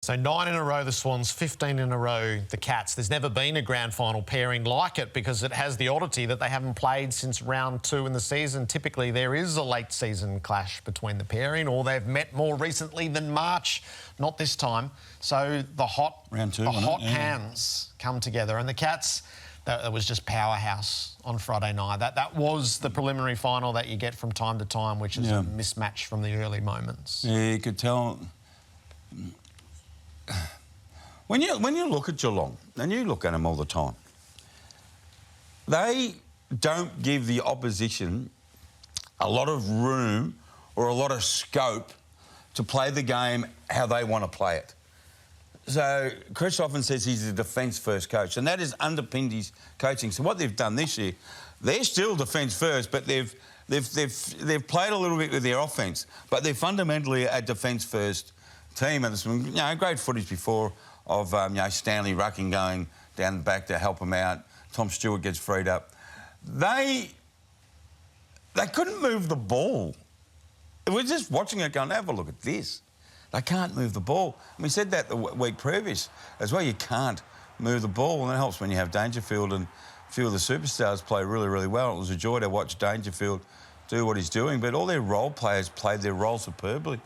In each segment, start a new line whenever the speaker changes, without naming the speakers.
So 9 in a row, the Swans, 15 in a row, the Cats. There's never been a grand final pairing like it because it has the oddity that they haven't played since round 2 in the season. Typically, there is a late season clash between the pairing, or they've met more recently than March. Not this time. So the hot hands come together. And the Cats, that was just powerhouse on Friday night. That was the preliminary final that you get from time to time, which is a mismatch from the early moments.
Yeah, you could tell. When you look at Geelong, and you look at them all the time, they don't give the opposition a lot of room or a lot of scope to play the game how they want to play it. So Chris often says he's a defence-first coach, and that has underpinned his coaching. So what they've done this year, they're still defence-first, but they've played a little bit with their offence, but they're fundamentally a defence-first team. And there's some great footage before of Stanley Rucking going down the back to help him out. Tom Stewart gets freed up. They couldn't move the ball. We're just watching it going, have a look at this. They can't move the ball. And we said that the week previous as well. You can't move the ball, and it helps when you have Dangerfield and a few of the superstars play really, really well. It was a joy to watch Dangerfield do what he's doing, but all their role players played their role superbly.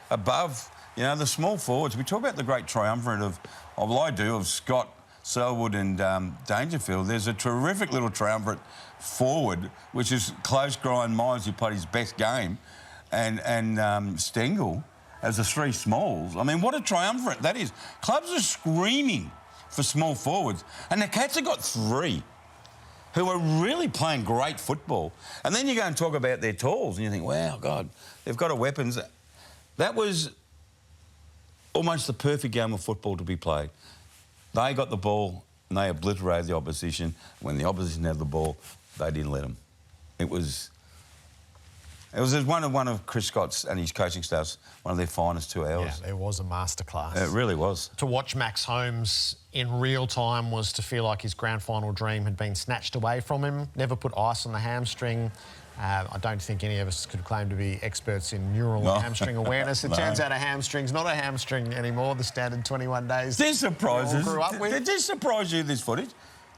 Above, the small forwards, we talk about the great triumvirate of Scott, Selwood and Dangerfield. There's a terrific little triumvirate forward, which is Close, Grind, Myers, who played his best game, and Stengel as the three smalls. I mean, what a triumvirate that is. Clubs are screaming for small forwards, and the Cats have got three who are really playing great football. And then you go and talk about their talls, and you think, wow, God, they've got weapons. That was almost the perfect game of football to be played. They got the ball and they obliterated the opposition. When the opposition had the ball, they didn't let them. It was one of Chris Scott's and his coaching staff's one of their finest 2 hours.
Yeah, it was a masterclass.
It really was.
To watch Max Holmes in real time was to feel like his grand final dream had been snatched away from him. Never put ice on the hamstring. I don't think any of us could claim to be experts in neural hamstring awareness. It turns out a hamstring's not a hamstring anymore, the standard 21 days.
Did this surprise you, this footage?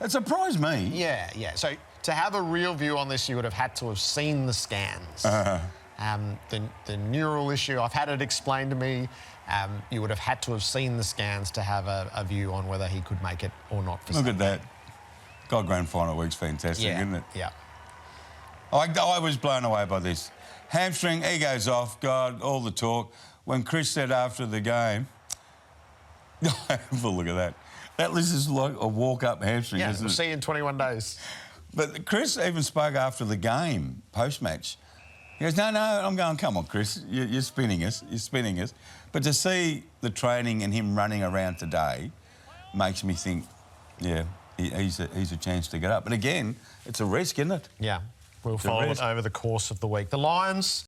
It surprised me.
Yeah. So to have a real view on this, you would have had to have seen the scans. The neural issue, I've had it explained to me. You would have had to have seen the scans to have a view on whether he could make it or not.
Look at that. God, grand final week's fantastic, isn't it?
Yeah.
I was blown away by this. Hamstring, he goes off, God, all the talk. When Chris said after the game, have a look at that. That is like a walk-up hamstring, isn't it?
We'll see you in 21 days.
But Chris even spoke after the game, post-match. He goes, no, I'm going, come on, Chris, you're spinning us. But to see the training and him running around today makes me think, yeah, he's a chance to get up. But again, it's a risk, isn't it?
Yeah. We'll follow it over the course of the week. The Lions